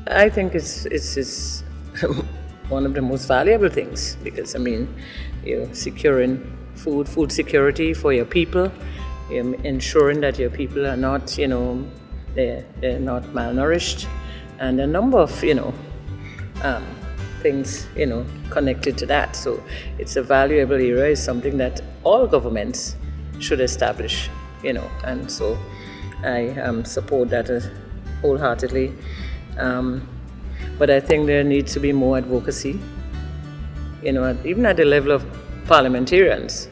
I think it's one of the most valuable things because you're securing food security for your people, ensuring that your people are not they're not malnourished, and a number of things connected to that. So it's a valuable area. It's something that all governments should establish, and so I support that wholeheartedly. But I think there needs to be more advocacy, even at the level of parliamentarians,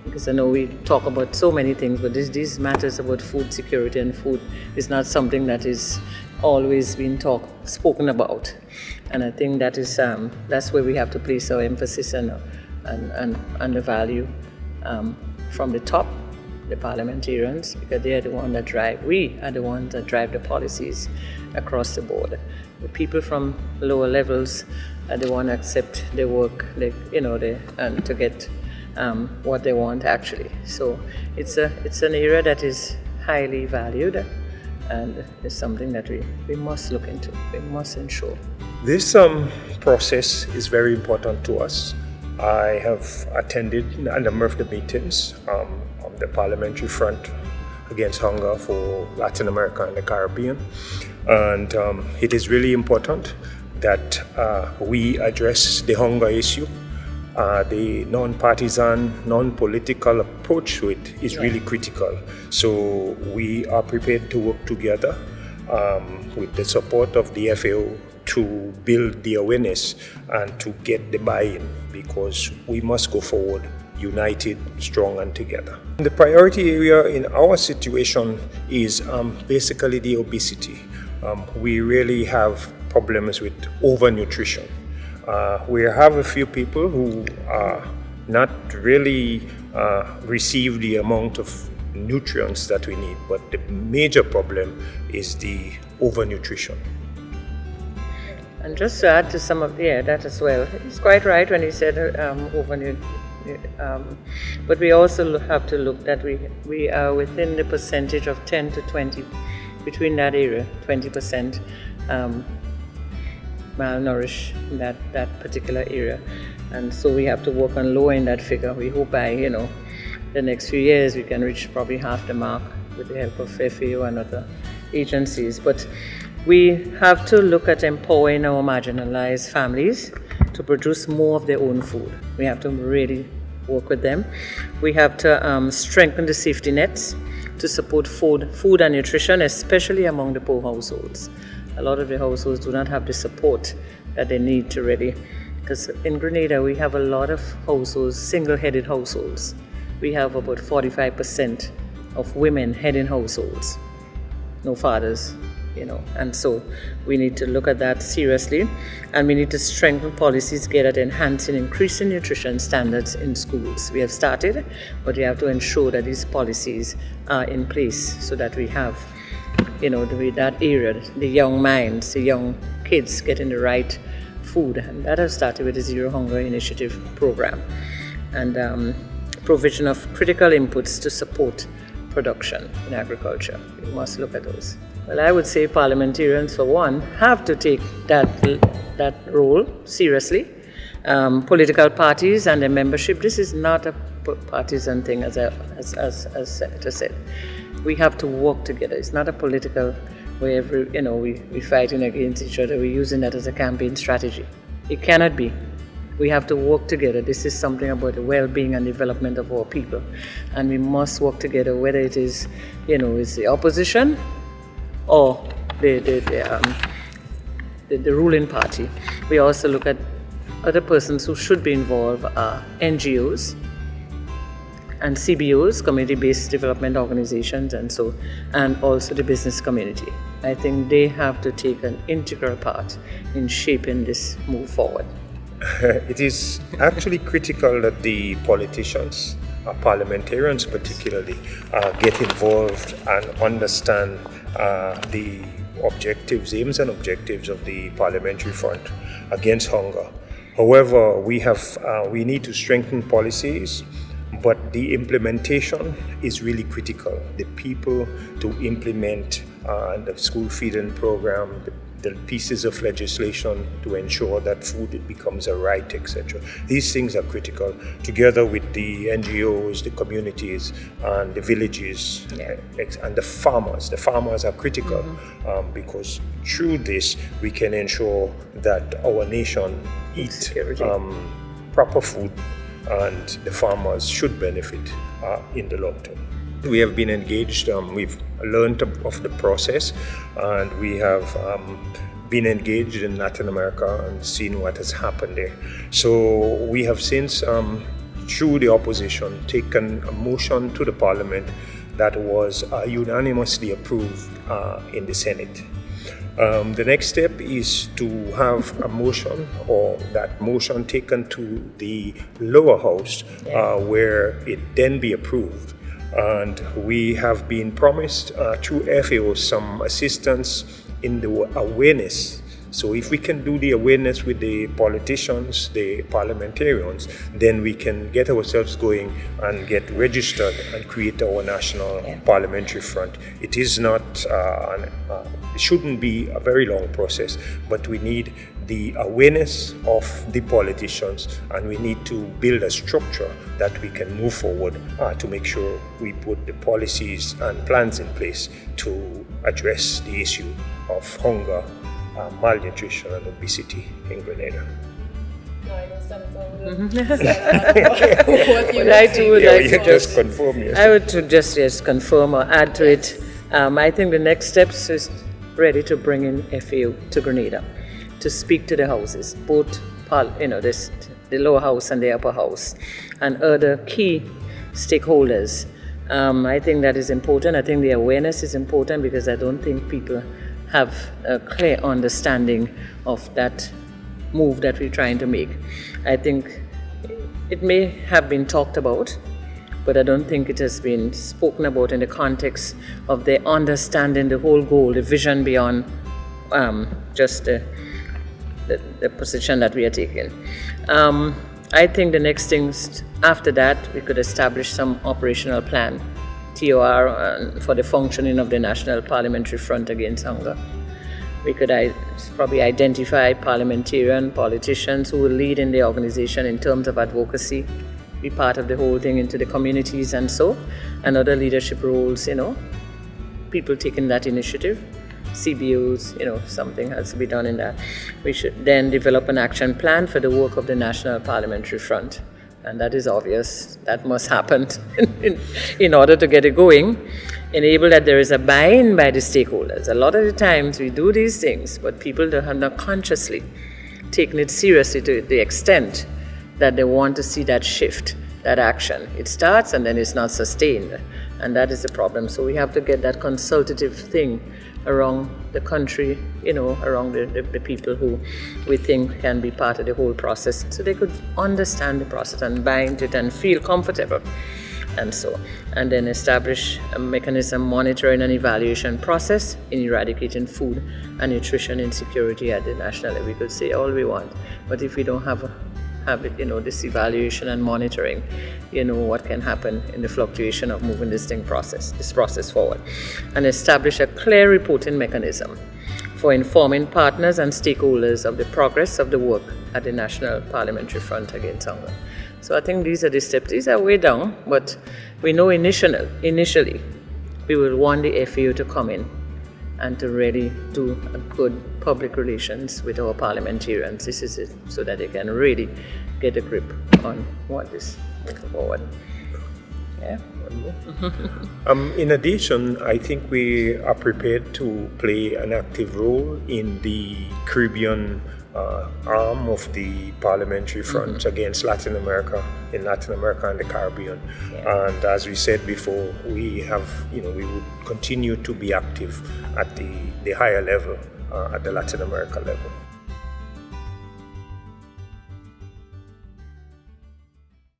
because I know we talk about so many things, but these matters about food security and food is not something that is always been spoken about, and I think that's where we have to place our emphasis and the value from the top, the parliamentarians, because they are the ones that drive. We are the ones that drive the policies across the board. The people from lower levels are the ones that accept their work, and to get what they want actually. So it's an area that is highly valued, and it's something that we must look into. We must ensure. This process is very important to us. I have attended a number of the meetings on the parliamentary front against hunger for Latin America and the Caribbean, and it is really important that we address the hunger issue. The non-partisan, non-political approach to it is really critical. So we are prepared to work together with the support of the FAO to build the awareness and to get the buy-in, because we must go forward united, strong, and together. The priority area in our situation is basically the obesity. We really have problems with overnutrition. We have a few people who are not really receive the amount of nutrients that we need, but the major problem is the overnutrition. And just to add to some of that as well, he's quite right when he said but we also have to look that we are within the percentage of 10 to 20, between that area, 20% malnourished in that particular area, and so we have to work on lowering that figure. We hope by the next few years we can reach probably half the mark with the help of FAO and other agencies. But we have to look at empowering our marginalized families to produce more of their own food. We have to really work with them. We have to strengthen the safety nets to support food and nutrition, especially among the poor households. A lot of the households do not have the support that they need to really, because in Grenada we have a lot of households, single-headed households. We have about 45% of women heading households, no fathers, and so we need to look at that seriously, and we need to strengthen policies geared at enhancing, increasing nutrition standards in schools. We have started, but we have to ensure that these policies are in place so that we have that area, the young minds, the young kids getting the right food. And that has started with the Zero Hunger Initiative program and provision of critical inputs to support production in agriculture. We must look at those. Well, I would say parliamentarians, for one, have to take that role seriously. Political parties and their membership, this is not a partisan thing, as Senator said. We have to work together. It's not a political where we're fighting against each other. We're using that as a campaign strategy. It cannot be. We have to work together. This is something about the well-being and development of our people, and we must work together. Whether it is, it's the opposition or the ruling party. We also look at other persons who should be involved are NGOs and CBOs, community-based development organizations, and also the business community. I think they have to take an integral part in shaping this move forward. It is actually critical that the politicians, parliamentarians particularly, get involved and understand the aims and objectives of the parliamentary front against hunger. However, we need to strengthen policies, but the implementation is really critical. The people to implement the school feeding program, the pieces of legislation to ensure that food becomes a right, etc. These things are critical, together with the NGOs, the communities, and the villages, and the farmers. The farmers are critical because through this we can ensure that our nation eats proper food, and the farmers should benefit in the long term. We have been engaged, we've learned of the process, and we have been engaged in Latin America and seen what has happened there. So we have since, through the opposition, taken a motion to the parliament that was unanimously approved in the Senate. The next step is to have a motion, or that motion taken to the lower house, where it then be approved. And we have been promised through FAO some assistance in the awareness. So if we can do the awareness with the politicians, the parliamentarians, then we can get ourselves going and get registered and create our national parliamentary front. It is not, it shouldn't be a very long process, but we need the awareness of the politicians, and we need to build a structure that we can move forward to make sure we put the policies and plans in place to address the issue of hunger, malnutrition and obesity in Grenada. No, I understand it's all just confirm, yes. I would to just confirm or add to it. I think the next steps is ready to bring in FAO to Grenada to speak to the houses, both the lower house and the upper house, and other key stakeholders. I think that is important. I think the awareness is important because I don't think people have a clear understanding of that move that we're trying to make. I think it may have been talked about, but I don't think it has been spoken about in the context of the understanding the whole goal, the vision beyond just the position that we are taking. I think the next things after that, we could establish some operational plan, TOR, for the functioning of the National Parliamentary Front Against Hunger. We could probably identify politicians who will lead in the organization in terms of advocacy, be part of the whole thing into the communities and other leadership roles, people taking that initiative. CBOs, something has to be done in that. We should then develop an action plan for the work of the National Parliamentary Front. And that is obvious. That must happen in order to get it going. Enable that there is a buy-in by the stakeholders. A lot of the times we do these things, but people have not consciously taken it seriously to the extent that they want to see that shift, that action. It starts and then it's not sustained. And that is the problem. So we have to get that consultative thing around the country, around the people who we think can be part of the whole process, so they could understand the process and buy into it and feel comfortable. And then establish a mechanism monitoring and evaluation process in eradicating food and nutrition insecurity at the national level. We could say all we want, but if we don't have it, this evaluation and monitoring, what can happen in the fluctuation of moving this process forward. And establish a clear reporting mechanism for informing partners and stakeholders of the progress of the work at the National Parliamentary Front Against Hunger. So I think these are the steps. These are way down, but we know initially we will want the FAO to come in and to really do a good public relations with our parliamentarians. This is it, so that they can really get a grip on what is moving forward. Yeah. In addition, I think we are prepared to play an active role in the Caribbean arm of the Parliamentary Front against Latin America and the Caribbean. Yeah. And as we said before, we have, we would continue to be active at the higher level, at the Latin America level.